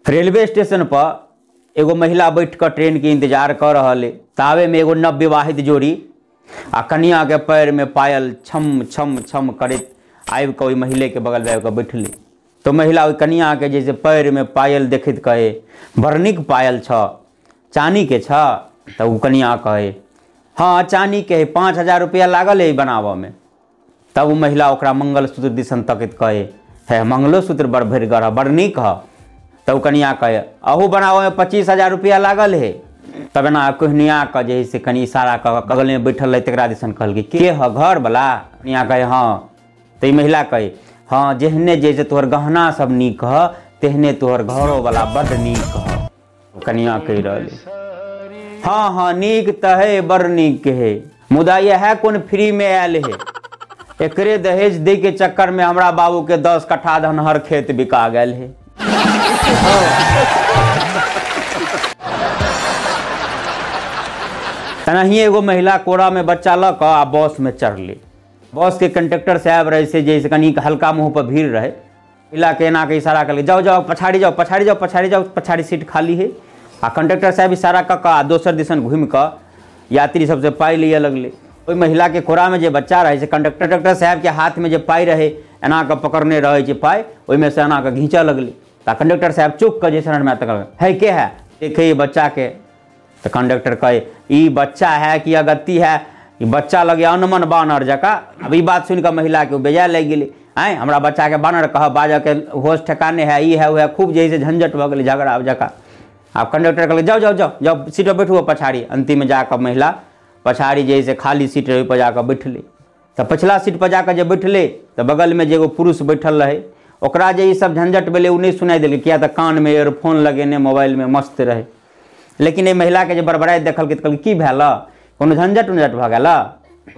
Railway station पर एगो महिला बैठ कर ट्रेन के इंतजार कर रहा है। तावे में एगो नवविवाहित जोड़ी आ कन्या के पैर में पायल छम छम छम करत आबि के महिला के बगल में आबि के बैठली। तो महिला कन्या के जैसे पैर में पायल देखत कहे बड़ नीक पायल छ, चानी के छ। तो वो कन्या कहे हाँ चानी के 5,000 रुपया लागल है बनाव में। तब वो महिला ओकरा मंगलसूत्र दिसन तकत कहे है मंगलसूत्र बड़ भरिगर बड़ नीक है। तब कन्या कहे अहू बनाव में 25,000 रुपया लागल है। तब ना कन्या का जैसे कनी इशारा कर बगल में बैठल है तकरा दिसन कहल के है घर वाला। कन्या कहे हाँ। तो महिला कहे हाँ जेहने जैसे तोहर गहना सब नीक है तेहने तोहर घरों वाला बड़ नीक है। कन्या कह रही हाँ हाँ नीक तो है बड़ नीक है, मुदा यह है कौन फ्री में आयल है। एकरे दहेज दे के चक्कर में हमरा बाबू के 10 कट्ठा धनहर खेत बिका गए है। तनही एगो महिला कोड़ा में बच्चा लक आ बस में चढ़ली। बस के कंडक्टर साहब रहे से जैसे कनी हल्का मुंह पर भीड़ रहे। महिला के एना के इशारा कर जाओ जाओ पछाड़ी जाओ पछाड़ी जाओ पछाड़ी जाओ पछाड़ी सीट खाली है। आ कंडक्टर साहब इशारा कऽ दोसर दिसन घूम कर यात्री सबसे पाई लिए लगले। ओई महिला के कोड़ा में जो बच्चा रहे से कंडक्टर साहब के हाथ में जो पाई रहे एना के पकड़ने रहे पाई ओई में से एना के घींचा लगले। तो कंडक्टर साहब चुप कर जैसे में तक है के है देखे बच्चा के। तो कंडक्टर कहे ई बच्चा है कि अगत्ती है, ये बच्चा लगे अनमन बानर जका। अब ई बात सुन कर महिला के बेजाय लग गई। आए हमरा बच्चा के बानर कह बाजा के होश ठिकाने है ई है वो है खूब जैसे झंझट भ गई झगड़ा जका। आप कंडक्टर कहले जाओ जाओ जाओ जाओ सीट पर बैठो पछाड़ी। अंतिम में जाकर महिला पछाड़ी जैसे खाली सीट रही पर जाकर बैठले। तो पछला सीट पर जाकर जब बैठले तो बगल में जो एगो पुरुष बैठल रहे ओकरा जे सब झंझट भेले उ नहीं सुनाई दिल किया तो कान में ईयरफोन लगेने मोबाइल में मस्त रहे। लेकिन ये महिला के जो बड़बड़ाई देखल कहल की भेल कोनो झंझट उंझट भ गेल।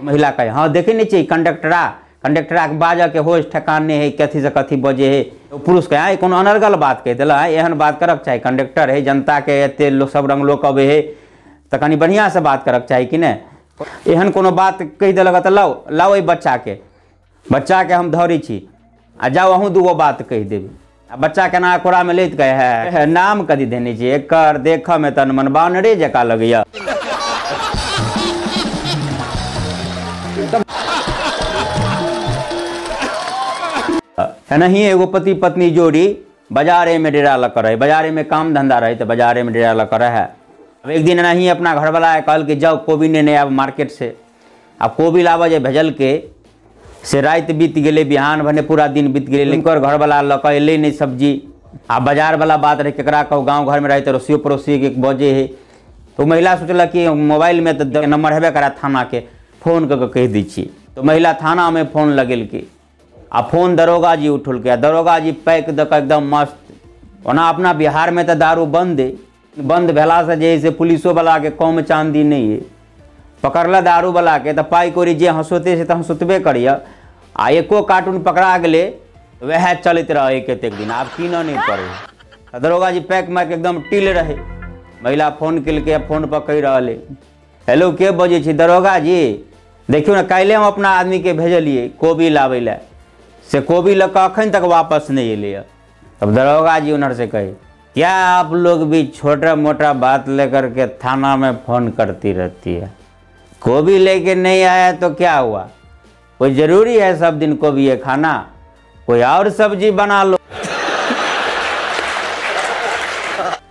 महिला कहे हाँ देखे नहीं चाहिए कंडक्टरा के बाजा के होश ठिकाने है कथी से कथी बजे है। तो पुरुष कहे कोनो अनर्गल बात कह दिल एहन बात करक चाही, कंडक्टर है जनता के एते लोग सब रंग लोग अबे है तो कनी बढ़िया से बात करक चाही कि नहीं। एहन कोनो बात कह दिलक तो लाओ लाओ बच्चा के हम धरी छी आ जाओ अहूँ दूगो बात कह देवी। आ बच्चा के ना कोड़ा में लेत कहे है नाम कथी देने छी एकर देख में तन मन बानरे जका लगैया। नहीं एगो पति पत्नी जोड़ी बाजारे में डेरा लग रहे, बाजारे में काम धंधा रहे तो बाजारे में डेरा लग रहा है। अब एक दिन नहीं अपना घर वाला है कहल कि जाओ कोबी ने आब मार्केट से। अब कोबी लावा जे भेजल के से रात बीत गए बिहान भने पूरा दिन बीत गए लेकिन घर वाला लक अले नहीं सब्जी। आ बाजार वाला बात रहे केकरा कहू गाँव घर में रहे तो रसियो पड़ोसी के बजे है। तो महिला सोचल कि मोबाइल में तो नंबर हेबे करा थाना के फोन करके कह दी छी। तो महिला थाना में फोन लगेल की आ फोन दरोगा जी उठल के दरोगा जी पैक दक एकदम मस्त। ओना अपना बिहार में तो दारू बंद भेला से जैसे पुलिसो वाला के कम चांदी नहीं है। पकड़ल दारू वाला के तो पाई कोरी जे हंसोते से तो हंसोतबे करिए। आ एको कार्टून पकड़ा गए वह चलते रहे कतेक दिन आब कीन नहीं पड़े। दरोगा जी पैक मैक एकदम टिल रहे। महिला फोन कल के फोन पर कह रहे हेलो के बजे छी दरोगा जी देखियो ना काल्हि हम अपना आदमी के भेजलिए कोबी लावे ला से कोबी लग अखन तक वापस नहीं अले। तब दरोगा जी उन्हर से कहे क्या आप लोग भी छोटा मोटा बात लेकर के थाना में फोन करती रहती है, कोबी लेके नहीं आया तो क्या हुआ, कोई ज़रूरी है सब दिन कोबी है खाना, कोई और सब्जी बना लो।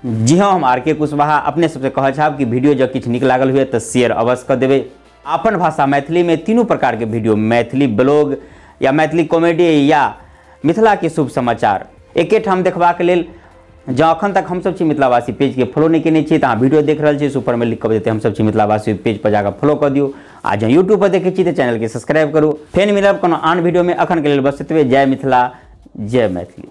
जी हाँ हम आर के कुशवाहा अपने सबसे कह छाब कि वीडियो जो किछ निक लागल हुए तो शेयर अवश्य कर देवे। अपन भाषा मैथिली में तीनों प्रकार के वीडियो मैथिली ब्लॉग या मैथिली कॉमेडी या मिथिला के शुभ समाचार एके ठाम देखबाक लेल जँ अखन तक हम सब छी मिथिलावासी पेज के फॉलो नहीं केने छी तो वीडियो देख रहे छी ऊपर में लिख कर देते हम सब छी मिथिलावासी पेज पर जाकर फॉलो कर दियो। आ जँ यूट्यूब पर देखे छी तो चैनल के सब्सक्राइब करू। फेर मिलब कोनो आन वीडियो में, अखन के लेल बस एतबे। जय मिथिला जय मैथिली।